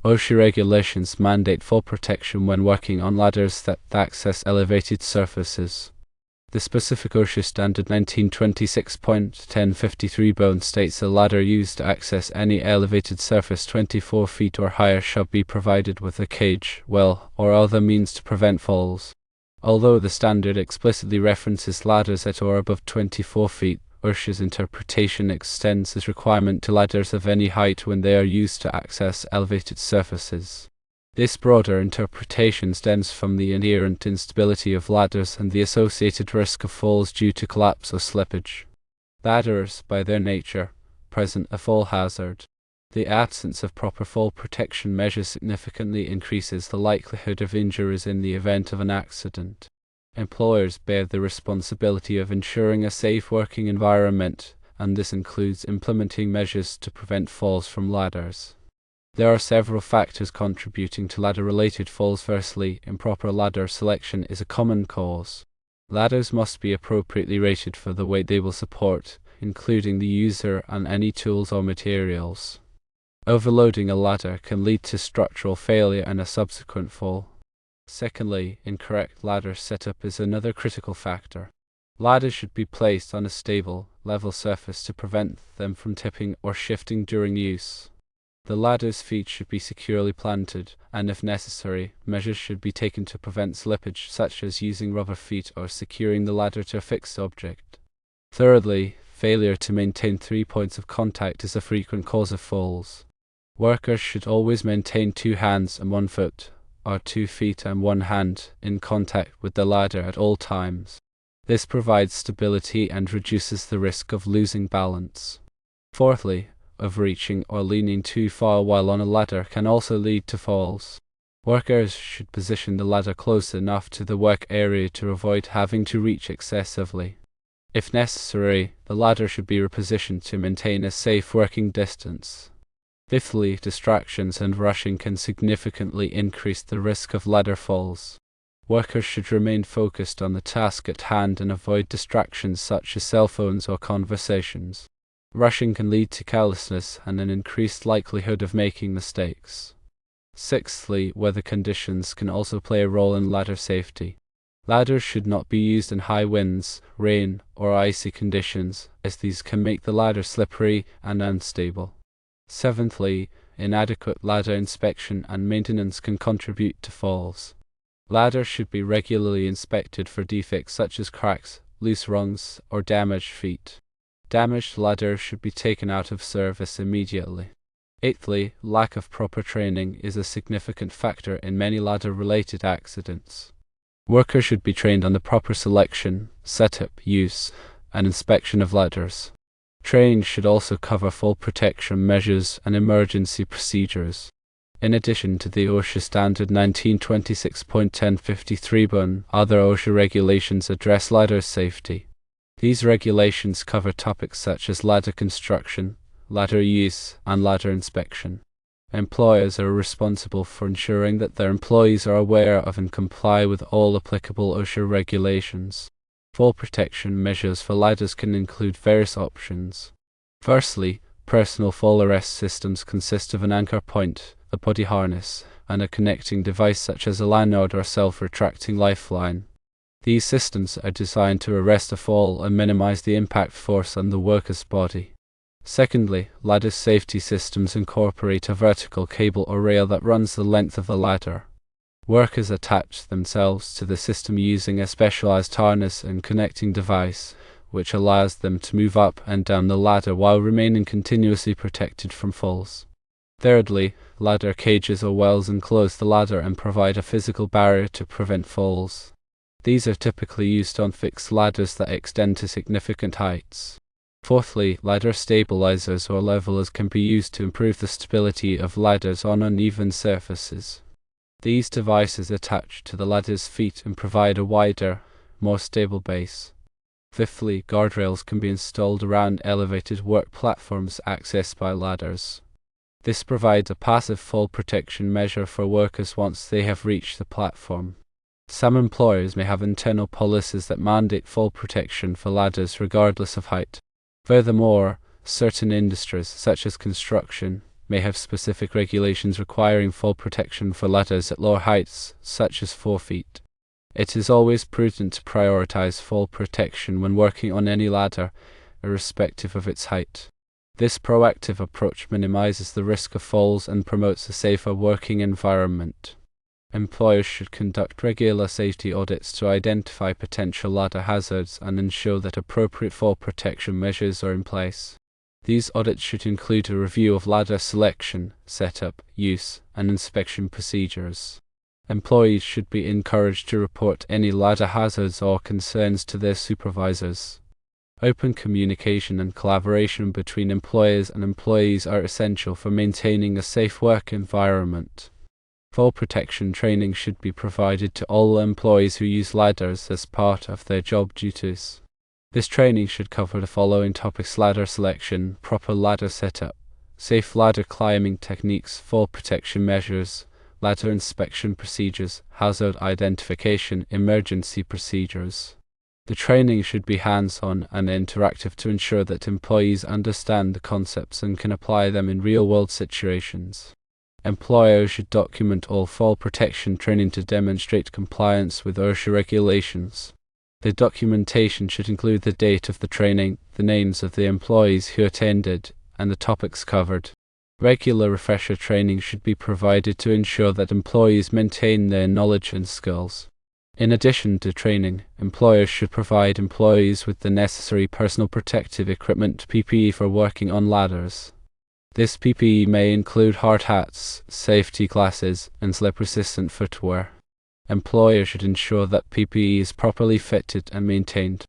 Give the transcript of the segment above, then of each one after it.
OSHA regulations mandate fall protection when working on ladders that access elevated surfaces. The specific OSHA standard 1926.1053 states a ladder used to access any elevated surface 24 feet or higher shall be provided with a cage, well, or other means to prevent falls. Although the standard explicitly references ladders at or above 24 feet, OSHA's interpretation extends this requirement to ladders of any height when they are used to access elevated surfaces. This broader interpretation stems from the inherent instability of ladders and the associated risk of falls due to collapse or slippage. Ladders, by their nature, present a fall hazard. The absence of proper fall protection measures significantly increases the likelihood of injuries in the event of an accident. Employers bear the responsibility of ensuring a safe working environment, and this includes implementing measures to prevent falls from ladders. There are several factors contributing to ladder-related falls. Firstly, improper ladder selection is a common cause. Ladders must be appropriately rated for the weight they will support, including the user and any tools or materials. Overloading a ladder can lead to structural failure and a subsequent fall. Secondly, incorrect ladder setup is another critical factor. Ladders should be placed on a stable, level surface to prevent them from tipping or shifting during use. The ladder's feet should be securely planted, and if necessary, measures should be taken to prevent slippage, such as using rubber feet or securing the ladder to a fixed object. Thirdly, failure to maintain 3 points of contact is a frequent cause of falls. Workers should always maintain 2 hands and 1 foot, or 2 feet and 1 hand, in contact with the ladder at all times. This provides stability and reduces the risk of losing balance. Fourthly, overreaching or leaning too far while on a ladder can also lead to falls. Workers should position the ladder close enough to the work area to avoid having to reach excessively. If necessary, the ladder should be repositioned to maintain a safe working distance. Fifthly, distractions and rushing can significantly increase the risk of ladder falls. Workers should remain focused on the task at hand and avoid distractions such as cell phones or conversations. Rushing can lead to carelessness and an increased likelihood of making mistakes. Sixthly, weather conditions can also play a role in ladder safety. Ladders should not be used in high winds, rain, or icy conditions, as these can make the ladder slippery and unstable. Seventhly, inadequate ladder inspection and maintenance can contribute to falls. Ladders should be regularly inspected for defects such as cracks, loose rungs, or damaged feet. Damaged ladders should be taken out of service immediately. Eighthly, lack of proper training is a significant factor in many ladder-related accidents. Workers should be trained on the proper selection, setup, use, and inspection of ladders. Training should also cover fall protection measures and emergency procedures. In addition to the OSHA standard 1926.1053, other OSHA regulations address ladder safety. These regulations cover topics such as ladder construction, ladder use, and ladder inspection. Employers are responsible for ensuring that their employees are aware of and comply with all applicable OSHA regulations. Fall protection measures for ladders can include various options. Firstly, personal fall arrest systems consist of an anchor point, a body harness, and a connecting device such as a lanyard or self-retracting lifeline. These systems are designed to arrest a fall and minimize the impact force on the worker's body. Secondly, ladder safety systems incorporate a vertical cable or rail that runs the length of the ladder. Workers attach themselves to the system using a specialized harness and connecting device, which allows them to move up and down the ladder while remaining continuously protected from falls. Thirdly, ladder cages or wells enclose the ladder and provide a physical barrier to prevent falls. These are typically used on fixed ladders that extend to significant heights. Fourthly, ladder stabilizers or levelers can be used to improve the stability of ladders on uneven surfaces. These devices attach to the ladder's feet and provide a wider, more stable base. Fifthly, guardrails can be installed around elevated work platforms accessed by ladders. This provides a passive fall protection measure for workers once they have reached the platform. Some employers may have internal policies that mandate fall protection for ladders regardless of height. Furthermore, certain industries, such as construction, may have specific regulations requiring fall protection for ladders at lower heights, such as 4 feet. It is always prudent to prioritize fall protection when working on any ladder, irrespective of its height. This proactive approach minimizes the risk of falls and promotes a safer working environment. Employers should conduct regular safety audits to identify potential ladder hazards and ensure that appropriate fall protection measures are in place. These audits should include a review of ladder selection, setup, use, and inspection procedures. Employees should be encouraged to report any ladder hazards or concerns to their supervisors. Open communication and collaboration between employers and employees are essential for maintaining a safe work environment. Fall protection training should be provided to all employees who use ladders as part of their job duties. This training should cover the following topics: ladder selection, proper ladder setup, safe ladder climbing techniques, fall protection measures, ladder inspection procedures, hazard identification, emergency procedures. The training should be hands-on and interactive to ensure that employees understand the concepts and can apply them in real-world situations. Employers should document all fall protection training to demonstrate compliance with OSHA regulations. The documentation should include the date of the training, the names of the employees who attended, and the topics covered. Regular refresher training should be provided to ensure that employees maintain their knowledge and skills. In addition to training, employers should provide employees with the necessary personal protective equipment (PPE) for working on ladders. This PPE may include hard hats, safety glasses, and slip-resistant footwear. Employers should ensure that PPE is properly fitted and maintained.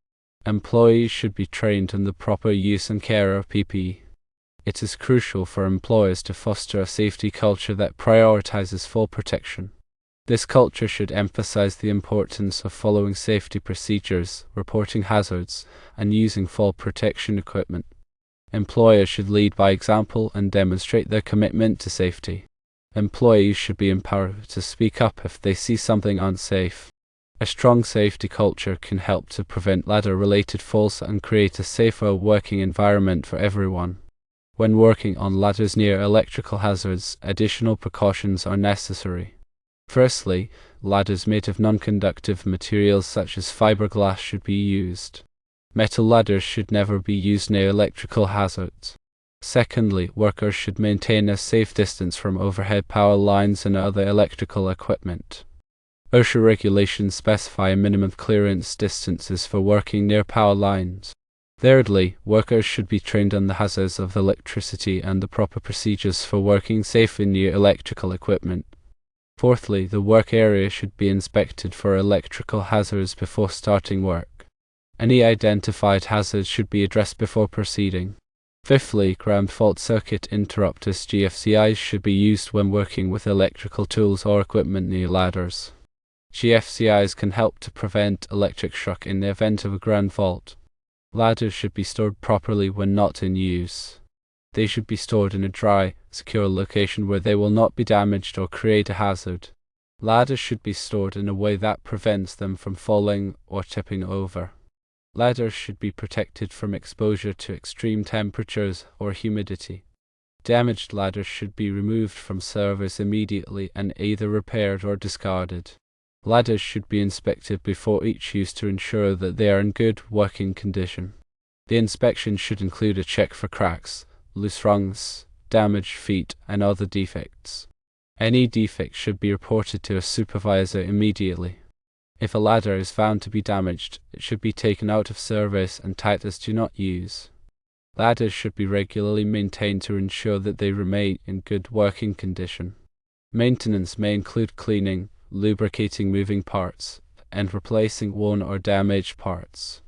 Employees should be trained in the proper use and care of PPE. It is crucial for employers to foster a safety culture that prioritizes fall protection. This culture should emphasize the importance of following safety procedures, reporting hazards, and using fall protection equipment. Employers should lead by example and demonstrate their commitment to safety. Employees should be empowered to speak up if they see something unsafe. A strong safety culture can help to prevent ladder-related falls and create a safer working environment for everyone. When working on ladders near electrical hazards, additional precautions are necessary. Firstly, ladders made of non-conductive materials such as fiberglass should be used. Metal ladders should never be used near electrical hazards. Secondly, workers should maintain a safe distance from overhead power lines and other electrical equipment. OSHA regulations specify minimum clearance distances for working near power lines. Thirdly, workers should be trained on the hazards of electricity and the proper procedures for working safely near electrical equipment. Fourthly, the work area should be inspected for electrical hazards before starting work. Any identified hazards should be addressed before proceeding. Fifthly, ground fault circuit interrupters (GFCIs) should be used when working with electrical tools or equipment near ladders. GFCIs can help to prevent electric shock in the event of a ground fault. Ladders should be stored properly when not in use. They should be stored in a dry, secure location where they will not be damaged or create a hazard. Ladders should be stored in a way that prevents them from falling or tipping over. Ladders should be protected from exposure to extreme temperatures or humidity. Damaged ladders should be removed from service immediately and either repaired or discarded. Ladders should be inspected before each use to ensure that they are in good working condition. The inspection should include a check for cracks, loose rungs, damaged feet, and other defects. Any defects should be reported to a supervisor immediately. If a ladder is found to be damaged, it should be taken out of service and tagged as "do not use." Ladders should be regularly maintained to ensure that they remain in good working condition. Maintenance may include cleaning, lubricating moving parts, and replacing worn or damaged parts.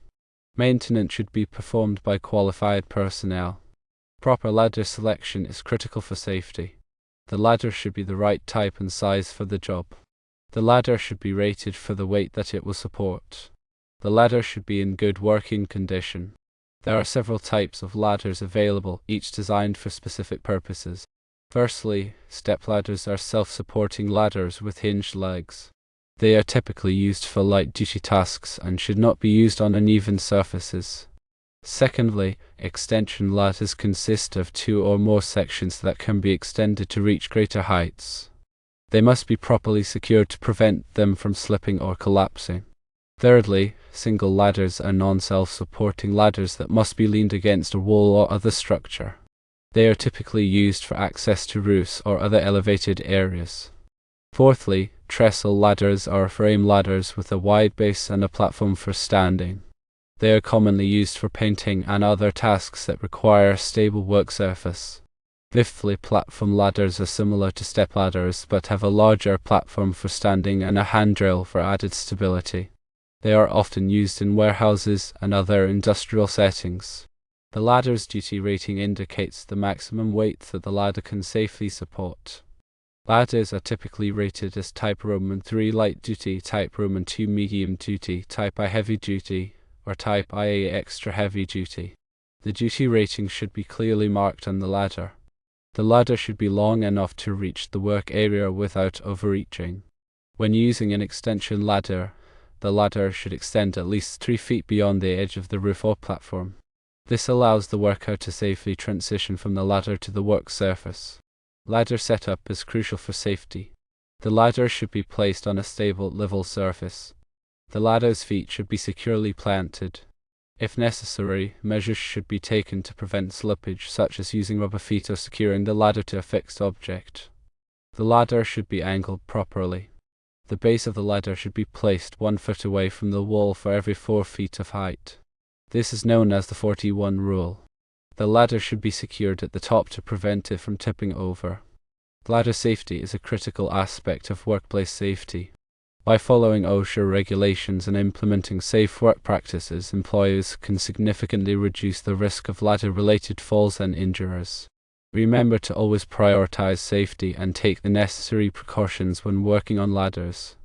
Maintenance should be performed by qualified personnel. Proper ladder selection is critical for safety. The ladder should be the right type and size for the job. The ladder should be rated for the weight that it will support. The ladder should be in good working condition. There are several types of ladders available, each designed for specific purposes. Firstly, step ladders are self-supporting ladders with hinged legs. They are typically used for light-duty tasks and should not be used on uneven surfaces. Secondly, extension ladders consist of 2 or more sections that can be extended to reach greater heights. They must be properly secured to prevent them from slipping or collapsing. Thirdly, single ladders are non-self-supporting ladders that must be leaned against a wall or other structure. They are typically used for access to roofs or other elevated areas. Fourthly, trestle ladders are frame ladders with a wide base and a platform for standing. They are commonly used for painting and other tasks that require a stable work surface. Fifthly, platform ladders are similar to step ladders but have a larger platform for standing and a handrail for added stability. They are often used in warehouses and other industrial settings. The ladder's duty rating indicates the maximum weight that the ladder can safely support. Ladders are typically rated as Type Roman 3 light duty, Type Roman 2 medium duty, Type I heavy duty, or Type IA extra heavy duty. The duty rating should be clearly marked on the ladder. The ladder should be long enough to reach the work area without overreaching. When using an extension ladder, the ladder should extend at least 3 feet beyond the edge of the roof or platform. This allows the worker to safely transition from the ladder to the work surface. Ladder setup is crucial for safety. The ladder should be placed on a stable, level surface. The ladder's feet should be securely planted. If necessary, measures should be taken to prevent slippage, such as using rubber feet or securing the ladder to a fixed object. The ladder should be angled properly. The base of the ladder should be placed 1 foot away from the wall for every 4 feet of height. This is known as the 41 rule. The ladder should be secured at the top to prevent it from tipping over. Ladder safety is a critical aspect of workplace safety. By following OSHA regulations and implementing safe work practices, employers can significantly reduce the risk of ladder-related falls and injuries. Remember to always prioritize safety and take the necessary precautions when working on ladders.